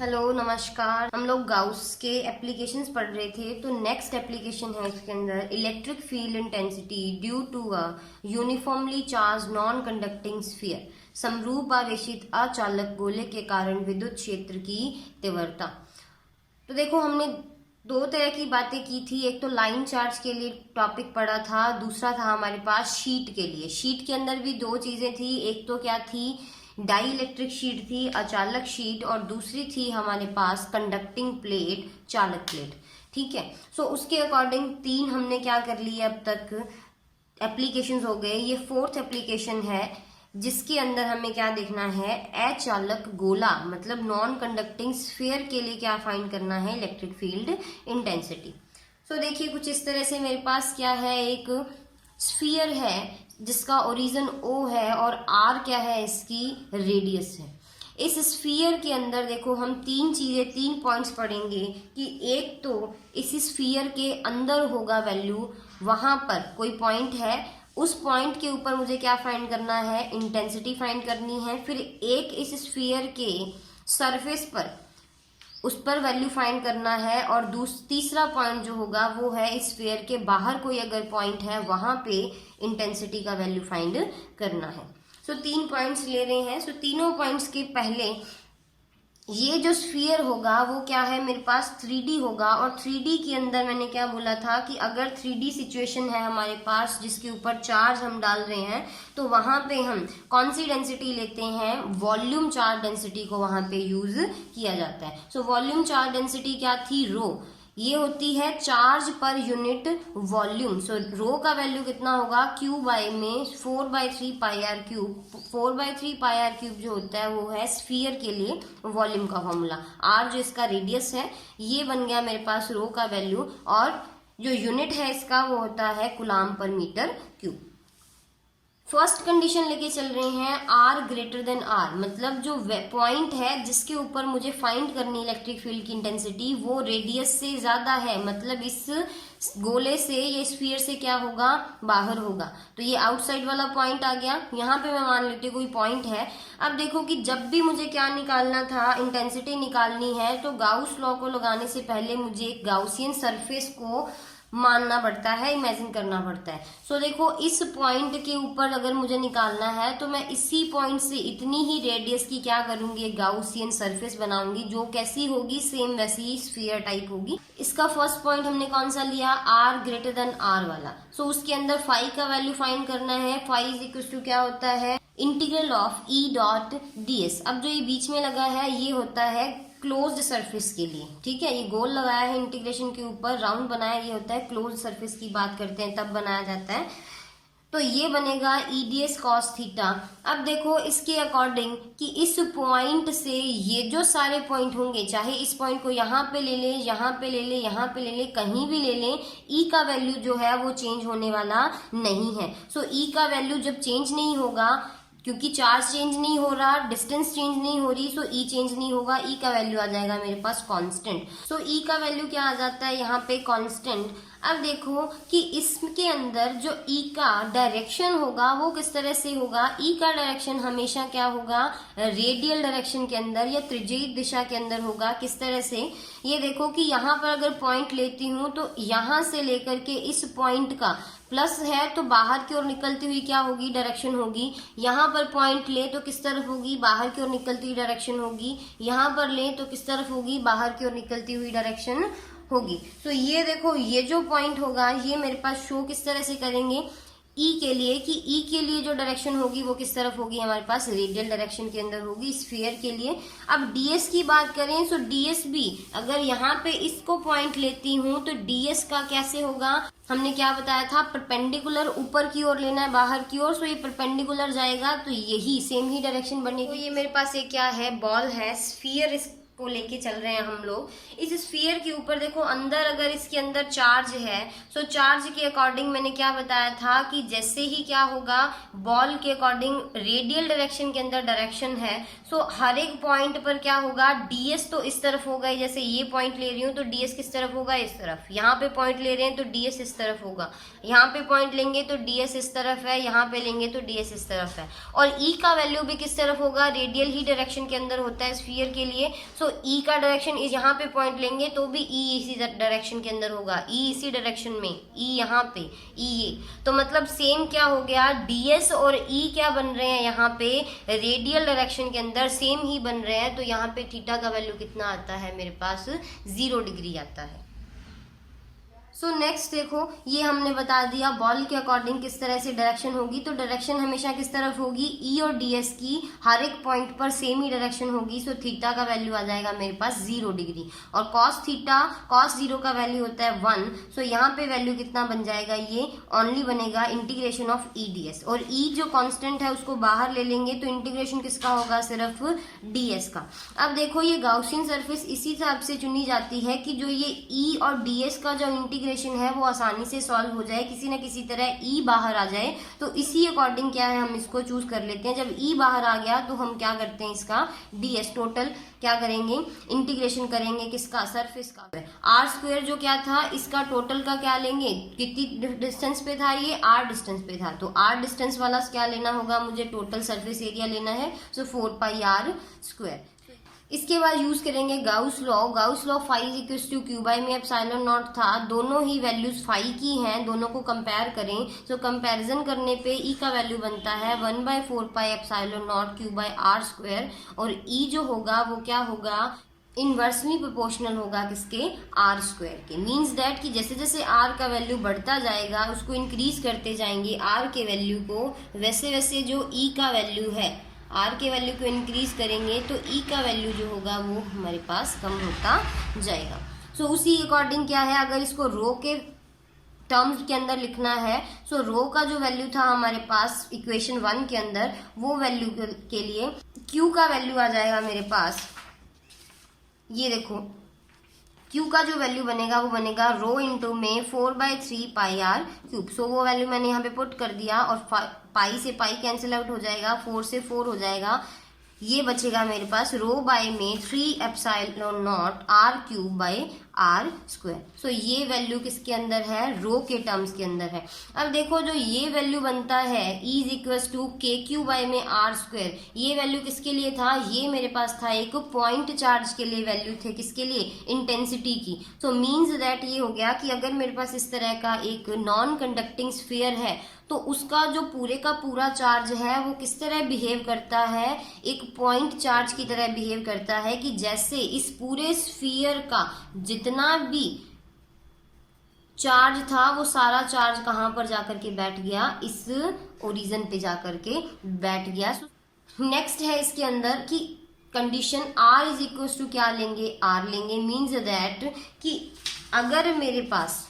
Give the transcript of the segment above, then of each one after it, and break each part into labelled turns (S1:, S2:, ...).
S1: Hello नमस्कार। हम लोग गाउस के एप्लीकेशंस पढ़ रहे थे। तो नेक्स्ट एप्लीकेशन है इसके अंदर electric field intensity due to a uniformly charge non conducting sphere, समरूप आवेशित अचालक गोले के कारण विद्युत क्षेत्र की तीव्रता। तो देखो, हमने दो तरह की बातें की थी। एक तो लाइन चार्ज के लिए टॉपिक पढ़ा था, दूसरा था हमारे पास शीट के लिए। शीट के अंदर भी दो चीजें थी, एक तो क्या थी, डाई इलेक्ट्रिक शीट थी, अचालक शीट, और दूसरी थी हमारे पास कंडक्टिंग प्लेट, चालक प्लेट। ठीक है। सो उसके अकॉर्डिंग तीन हमने क्या कर लिए अब तक एप्लीकेशंस हो गए। ये फोर्थ एप्लीकेशन है जिसके अंदर हमें क्या देखना है, अचालक गोला मतलब नॉन कंडक्टिंग स्फीयर के लिए क्या फाइंड करना है, इलेक्ट्रिक फील्ड इंटेंसिटी। सो देखिए, कुछ इस तरह से मेरे पास क्या है, एक स्फीयर है जिसका ओरिजिन O है और R क्या है, इसकी रेडियस है। इस स्फीयर के अंदर देखो, हम तीन पॉइंट्स पढ़ेंगे कि एक तो इस स्फीयर के अंदर होगा वैल्यू, वहां पर कोई पॉइंट है, उस पॉइंट के ऊपर मुझे क्या फाइंड करना है, इंटेंसिटी फाइंड करनी है। फिर एक इस स्फीयर के सरफेस पर, उस पर वैल्यू फाइंड करना है। और तीसरा पॉइंट जो होगा वो है इस स्फीयर के बाहर कोई अगर पॉइंट है, वहां पे इंटेंसिटी का वैल्यू फाइंड करना है। सो तीन पॉइंट्स ले रहे हैं। सो तीनों पॉइंट्स के पहले ये जो स्फीयर होगा वो क्या है, मेरे पास 3D होगा। और 3D के अंदर मैंने क्या बोला था कि अगर 3D सिचुएशन है हमारे पास जिसके ऊपर चार्ज हम डाल रहे हैं, तो वहां पे हम कौन सी डेंसिटी लेते हैं, वॉल्यूम चार्ज डेंसिटी को वहां पे यूज किया जाता है। सो वॉल्यूम चार्ज डेंसिटी क्या थी, रो। ये होती है चार्ज पर यूनिट वॉल्यूम। सो रो का वैल्यू कितना होगा, क्यू बाई में 4/3 pi R cube. 4/3 pi R cube जो होता है वो है स्फीयर के लिए वॉल्यूम का फॉर्मूला। आर जो इसका रेडियस है, ये बन गया मेरे पास रो का वैल्यू। और जो यूनिट है इसका वो होता है कूलाम पर मीटर क्यूब। फर्स्ट कंडीशन लेके चल रहे हैं, आर ग्रेटर देन आर, मतलब जो पॉइंट है जिसके ऊपर मुझे फाइंड करनी इलेक्ट्रिक फील्ड की इंटेंसिटी वो रेडियस से ज्यादा है, मतलब इस गोले से, ये स्फीयर से क्या होगा, बाहर होगा। तो ये आउटसाइड वाला पॉइंट आ गया। यहाँ पे मैं मान लेती हूँ कोई पॉइंट है। अब देखो कि जब भी मुझे क्या निकालना था, इंटेंसिटी निकालनी है, तो गाउस लॉ को लगाने से पहले मुझे एक गाउसियन सरफेस को मानना पड़ता है, इमेजिन करना पड़ता है। सो देखो, इस पॉइंट के ऊपर अगर मुझे निकालना है तो मैं इसी पॉइंट से इतनी ही रेडियस की क्या करूंगी, गाउसियन सरफेस बनाऊंगी, जो कैसी होगी, सेम वैसी ही स्फीयर टाइप होगी। इसका फर्स्ट पॉइंट हमने कौन सा लिया, आर ग्रेटर देन आर वाला। सो उसके अंदर फाई का वैल्यू फाइंड करना है। फाई इज इक्वल टू क्या होता है, integral of E dot D S. अब जो ये बीच में लगा है ये होता है क्लोज्ड सरफेस के लिए। ठीक है, ये गोल लगाया है इंटीग्रेशन के ऊपर, राउंड बनाया, ये होता है क्लोज्ड सरफेस की बात करते हैं तब बनाया जाता है। तो ये बनेगा ईडीएस कॉस थीटा। अब देखो इसके अकॉर्डिंग कि इस पॉइंट से ये जो सारे पॉइंट होंगे, चाहे इस पॉइंट को यहाँ पे ले ले, यहाँ पे ले ले, यहाँ पे ले ले, कहीं भी ले ले, ई का वैल्यू जो है वो चेंज होने वाला नहीं है। सो ई का वैल्यू जब चेंज नहीं होगा, क्योंकि चार्ज चेंज नहीं हो रहा, डिस्टेंस चेंज नहीं हो रही, सो ई चेंज नहीं होगा, ई का वैल्यू आ जाएगा मेरे पास कांस्टेंट। सो ई का वैल्यू क्या आ जाता है यहाँ पे, कांस्टेंट। अब देखो कि इसके अंदर जो ई का डायरेक्शन होगा वो किस तरह से होगा, ई का डायरेक्शन हमेशा क्या होगा, रेडियल डायरेक्शन के अंदर या त्रिज्यीय दिशा के अंदर होगा। किस तरह से, ये देखो कि यहाँ पर अगर पॉइंट लेती हूँ तो यहाँ से लेकर के इस पॉइंट का प्लस है तो बाहर की ओर निकलती हुई क्या होगी, डायरेक्शन होगी। यहाँ पर पॉइंट ले तो किस तरफ होगी, बाहर की ओर निकलती हुई डायरेक्शन होगी। यहाँ पर ले तो किस तरफ होगी, बाहर की ओर निकलती हुई डायरेक्शन होगी। तो ये देखो, ये जो पॉइंट होगा ये मेरे पास शो किस तरह से करेंगे, ई के लिए, कि ई के लिए जो डायरेक्शन होगी वो किस तरफ होगी, हमारे पास रेडियल डायरेक्शन के अंदर होगी स्फीयर के लिए। अब डीएस की बात करें, सो डीएस भी अगर यहाँ पे इसको पॉइंट लेती हूँ तो डीएस का कैसे होगा, हमने क्या बताया था, परपेंडिकुलर ऊपर की ओर लेना है, बाहर की ओर। सो ये परपेंडिकुलर जाएगा तो यही सेम ही डायरेक्शन बनेगी। तो ये मेरे पास ये क्या है, बॉल है, स्फीयर को लेके चल रहे हैं हम लोग। इस स्फीयर के ऊपर देखो, अंदर अगर इसके अंदर चार्ज है, सो चार्ज के अकॉर्डिंग मैंने क्या बताया था कि जैसे ही क्या होगा, बॉल के अकॉर्डिंग रेडियल डायरेक्शन के अंदर डायरेक्शन है, सो हर एक पॉइंट पर क्या होगा, डीएस तो इस तरफ होगा। जैसे ये पॉइंट ले रही हूँ तो डीएस किस तरफ होगा, इस तरफ। यहाँ पे पॉइंट ले रहे हैं तो डीएस इस तरफ होगा। यहाँ पे पॉइंट लेंगे तो डीएस इस तरफ है, यहाँ पे लेंगे तो डीएस इस तरफ है। और ई का वैल्यू भी किस तरफ होगा, रेडियल ही डायरेक्शन के अंदर होता है स्फीयर के लिए। सो सो ई का डायरेक्शन इस यहाँ पे पॉइंट लेंगे तो भी ई इसी डायरेक्शन के अंदर होगा, ई इसी डायरेक्शन में, ई यहाँ पे, ई ये, तो मतलब सेम क्या हो गया, डीएस और ई क्या बन रहे हैं यहाँ पे, रेडियल डायरेक्शन के अंदर सेम ही बन रहे हैं। तो यहाँ पे थीटा का वैल्यू कितना आता है मेरे पास, 0 डिग्री आता है। सो नेक्स्ट देखो, ये हमने बता दिया बॉल के अकॉर्डिंग किस तरह से डायरेक्शन होगी। तो डायरेक्शन हमेशा किस तरफ होगी, ई और डीएस की हर एक पॉइंट पर सेम ही डायरेक्शन होगी। सो थीटा का वैल्यू आ जाएगा मेरे पास 0 डिग्री, और कॉस थीटा, कॉस 0 का वैल्यू होता है 1। सो यहाँ पे वैल्यू कितना बन जाएगा, ये ओनली बनेगा इंटीग्रेशन ऑफ ई डीएस, और ई जो कॉन्स्टेंट है उसको बाहर ले लेंगे तो इंटीग्रेशन किसका होगा, सिर्फ डीएस का। अब देखो ये गाउसियन सरफेस इसी हिसाब से चुनी जाती है कि जो ये ई और डीएस का जो इंटीग्रेशन है वो आसानी से सॉल्व हो जाए, किसी न किसी तरह ई बाहर आ जाए। तो इसी अकॉर्डिंग क्या है, हम इसको चूज कर लेते हैं। जब ई बाहर आ गया तो हम क्या करते हैं, इसका डीएस टोटल क्या करेंगे, इंटीग्रेशन करेंगे किसका, सरफेस का। आर स्क्वायर जो क्या था, इसका टोटल का क्या लेंगे, कितनी डिस्टेंस पे था, ये आर डिस्टेंस पे था। तो आर डिस्टेंस वाला क्या लेना होगा, मुझे टोटल सरफेस एरिया लेना है। So 4 pi are square. इसके बाद यूज करेंगे Gauss law. Gauss law phi equals to q by में एप्सिलॉन नॉट था, दोनों ही वैल्यूज फाई की हैं, दोनों को कंपेयर करें। तो कंपैरिजन करने पे ई का वैल्यू बनता है 1/4 pi epsilon naught q by r square, और ई जो होगा वो क्या होगा, इनवर्सली प्रोपोर्शनल होगा किसके, आर स्क्वायर के। मीन्स दैट कि जैसे जैसे आर का वैल्यू बढ़ता जाएगा उसको इंक्रीज करते जाएंगे आर के वैल्यू को, वैसे वैसे जो ई का वैल्यू है, आर के वैल्यू को इंक्रीज करेंगे तो ई का वैल्यू जो होगा वो हमारे पास कम होता जाएगा। सो उसी अकॉर्डिंग क्या है, अगर इसको रो के टर्म्स के अंदर लिखना है, सो रो का जो वैल्यू था हमारे पास इक्वेशन 1 के अंदर, वो वैल्यू के लिए क्यू का वैल्यू आ जाएगा मेरे पास, ये देखो Q का जो वैल्यू बनेगा वो बनेगा रो इंटू में 4/3 पाई आर क्यूब। सो वो वैल्यू मैंने यहाँ पे पुट कर दिया, और पाई से पाई कैंसिल आउट हो जाएगा, 4 से 4 हो जाएगा, ये बचेगा मेरे पास रो बाय में 3 epsilon naught R cube by R square. So ये वैल्यू किसके अंदर है, रो के टर्म्स के अंदर है। अब देखो जो ये वैल्यू बनता है E इज इक्वल टू के क्यू बाय में आर स्क्वायर, ये वैल्यू किसके लिए था, ये मेरे पास था एक पॉइंट चार्ज के लिए वैल्यू थे, किसके लिए, इंटेंसिटी की। सो मीन्स दैट ये हो गया कि अगर मेरे पास इस तरह का एक नॉन कंडक्टिंग स्फीयर है तो उसका जो पूरे का पूरा चार्ज है वो किस तरह बिहेव करता है, एक पॉइंट चार्ज की तरह बिहेव करता है, कि जैसे इस पूरे स्फीयर का जितना भी चार्ज था वो सारा चार्ज कहाँ पर जाकर के बैठ गया, इस ओरिजिन पे जाकर के बैठ गया। नेक्स्ट है इसके अंदर कि condition R is equal to क्या लेंगे, R लेंगे। मीन्स दैट कि अगर मेरे पास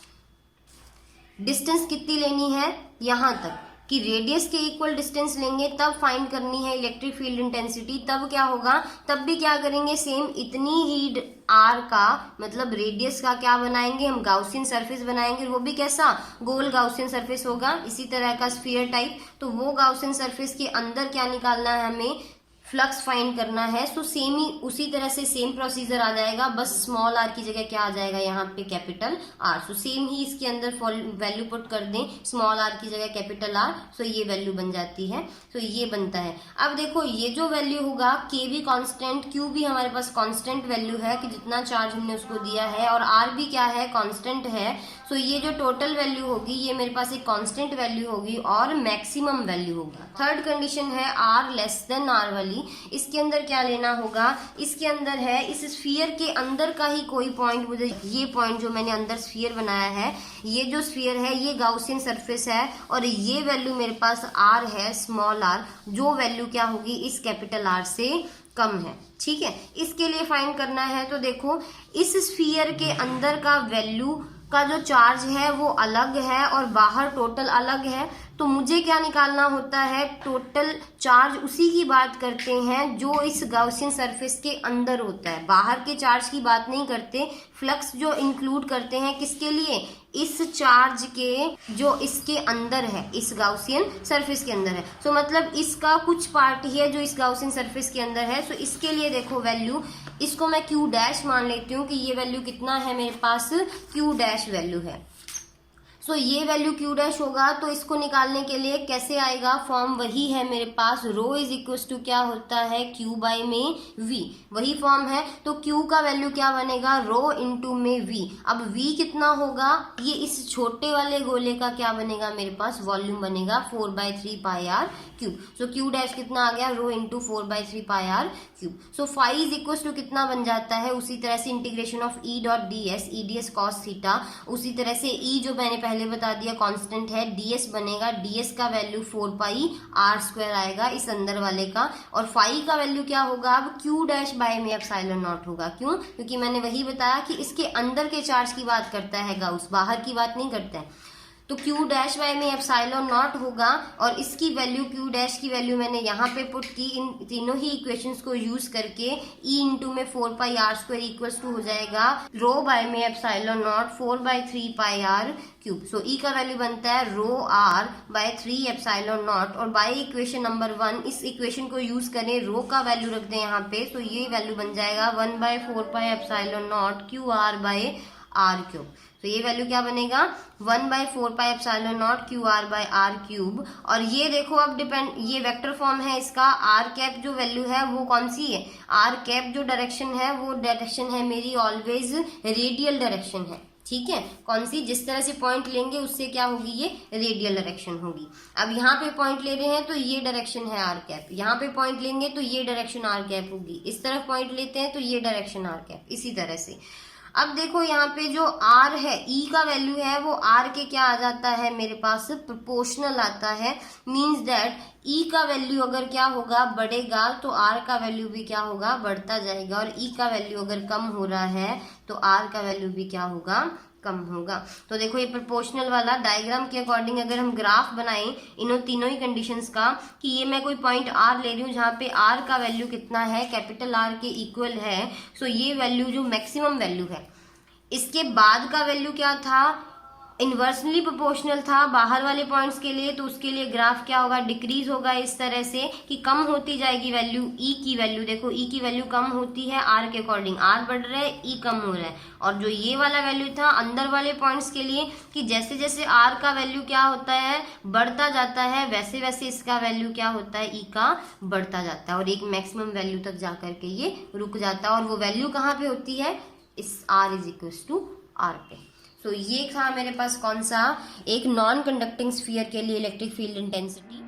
S1: डिस्टेंस कितनी लेनी है, यहाँ तक कि रेडियस के इक्वल डिस्टेंस लेंगे तब फाइंड करनी है इलेक्ट्रिक फील्ड इंटेंसिटी, तब क्या होगा, तब भी क्या करेंगे, सेम इतनी ही आर का मतलब रेडियस का क्या बनाएंगे, हम गाउसियन सरफेस बनाएंगे, वो भी कैसा, गोल गाउसियन सरफेस होगा, इसी तरह का स्फीयर टाइप। तो वो गाउसियन सरफेस के अंदर क्या निकालना है, हमें फ्लक्स फाइंड करना है। सो सेम ही उसी तरह से सेम प्रोसीजर आ जाएगा, बस स्मॉल आर की जगह क्या आ जाएगा, यहाँ पे कैपिटल आर। सो सेम ही इसके अंदर वैल्यू पुट कर दें, स्मॉल आर की जगह कैपिटल आर, सो ये वैल्यू बन जाती है। सो ये बनता है। अब देखो ये जो वैल्यू होगा, के भी कॉन्स्टेंट, क्यू भी हमारे पास कॉन्स्टेंट वैल्यू है कि जितना चार्ज हमने उसको दिया है, और आर भी क्या है, कॉन्स्टेंट है। सो ये जो टोटल वैल्यू होगी ये मेरे पास एक कांस्टेंट वैल्यू होगी और मैक्सिमम वैल्यू होगा। थर्ड कंडीशन है आर लेस देन आर वाली। इसके अंदर क्या लेना होगा, इसके अंदर है इस स्फीयर के अंदर का ही कोई पॉइंट, मुझे ये पॉइंट जो मैंने अंदर स्फीयर बनाया है, ये जो स्फीयर है ये गाउसियन सरफेस है, और ये वैल्यू मेरे पास आर है, स्मॉल आर, जो वैल्यू क्या होगी इस कैपिटल आर से कम है। ठीक है, इसके लिए फाइंड करना है। तो देखो इस स्फीयर के अंदर का वैल्यू का जो चार्ज है वो अलग है और बाहर टोटल अलग है, तो मुझे क्या निकालना होता है, टोटल चार्ज उसी की बात करते हैं जो इस गाउसियन सरफेस के अंदर होता है, बाहर के चार्ज की बात नहीं करते। फ्लक्स जो इंक्लूड करते हैं किसके लिए, इस चार्ज के जो इसके अंदर है, इस गाउसियन सरफेस के अंदर है। सो मतलब इसका कुछ पार्ट ही है जो इस गाउसियन सरफेस के अंदर है। सो इसके लिए देखो वैल्यू, इसको मैं क्यू डैश मान लेती हूँ कि ये वैल्यू कितना है मेरे पास, क्यू डैश वैल्यू है। सो ये वैल्यू क्यू डैश होगा, तो इसको निकालने के लिए कैसे आएगा, फॉर्म वही है मेरे पास, रो इज इक्वल टू क्या होता है, क्यू बाई में वी, वही फॉर्म है। तो क्यू का वैल्यू क्या बनेगा, रो इंटू में वी। अब वी कितना होगा, ये इस छोटे वाले गोले का क्या बनेगा मेरे पास, वॉल्यूम बनेगा 4/3 pi R cube. So Q dash कितना आ गया, rho into 4/3 pi R cube. So phi is equal to कितना बन जाता है, उसी तरह से integration of E dot D S, E D S cos theta, उसी तरह से ई जो मैंने पहले बता दिया कांस्टेंट है, ds बनेगा, ds का वैल्यू 4 पाई आर स्क्वायर आएगा इस अंदर वाले का, और फाई का वैल्यू क्या होगा, अब क्यू डैश बाय में एप्सिलॉन नॉट होगा। क्यों, क्योंकि मैंने वही बताया कि इसके अंदर के चार्ज की बात करता है गाउस, बाहर की बात नहीं करता है। तो क्यू डैश बाय में एप्सिलॉन नॉट होगा, और इसकी वैल्यू क्यू डैश की वैल्यू मैंने यहाँ पे पुट की, इन तीनों ही इक्वेशंस को यूज करके, ई इंटू में 4 pi are square equals to हो जाएगा रो बाय में epsilon naught 4/3 pi R cube. So E का वैल्यू बनता है rho R by 3 epsilon naught, और बाय इक्वेशन नंबर 1 इस इक्वेशन को यूज करें, रो का वैल्यू रख दें यहाँ पे, तो ये वैल्यू बन जाएगा 1/4 pi epsilon naught q r by r cube. तो ये वैल्यू क्या बनेगा, 1/4 pi epsilon naught q r by r cube. और ये देखो अब डिपेंड, ये वेक्टर फॉर्म है इसका, आर कैप जो वैल्यू है वो कौन सी है, आर कैप जो डायरेक्शन है वो डायरेक्शन है मेरी ऑलवेज रेडियल डायरेक्शन है, ठीक है। कौन सी, जिस तरह से पॉइंट लेंगे उससे क्या होगी, ये रेडियल डायरेक्शन होगी। अब यहाँ पे पॉइंट ले रहे हैं तो ये डायरेक्शन है आर कैप, यहाँ पे पॉइंट लेंगे तो ये डायरेक्शन आर कैप होगी, इस तरफ पॉइंट लेते हैं तो ये डायरेक्शन आर कैप, इसी तरह से। अब देखो यहाँ पे जो r है, e का वैल्यू है वो r के क्या आ जाता है मेरे पास, प्रोपोर्शनल आता है। मींस दैट e का वैल्यू अगर क्या होगा, बढ़ेगा, तो r का वैल्यू भी क्या होगा, बढ़ता जाएगा, और e का वैल्यू अगर कम हो रहा है तो r का वैल्यू भी क्या होगा, कम होगा। तो देखो ये प्रोपोर्शनल वाला डायग्राम के अकॉर्डिंग अगर हम ग्राफ बनाएं इन तीनों ही कंडीशंस का, कि ये मैं कोई पॉइंट r ले रही हूँ जहाँ पे r का वैल्यू कितना है, कैपिटल R के इक्वल है, सो ये वैल्यू जो मैक्सिमम वैल्यू है, इसके बाद का वैल्यू क्या था, इन्वर्सली प्रोपोर्शनल था बाहर वाले पॉइंट्स के लिए, तो उसके लिए ग्राफ क्या होगा, डिक्रीज होगा इस तरह से कि कम होती जाएगी वैल्यू, ई की वैल्यू देखो, ई की वैल्यू कम होती है आर के अकॉर्डिंग, आर बढ़ रहा है, ई कम हो रहा है। और जो ये वाला वैल्यू था अंदर वाले पॉइंट्स के लिए, कि जैसे जैसे आर का वैल्यू क्या होता है, बढ़ता जाता है, वैसे वैसे इसका वैल्यू क्या होता है, ई का बढ़ता जाता है, और एक मैक्सिमम वैल्यू तक जा करके ये रुक जाता है। और वो वैल्यू कहाँ पे होती है, इस r is equal to r पे। तो ये था मेरे पास कौन सा, एक नॉन कंडक्टिंग स्फीयर के लिए इलेक्ट्रिक फील्ड इंटेंसिटी।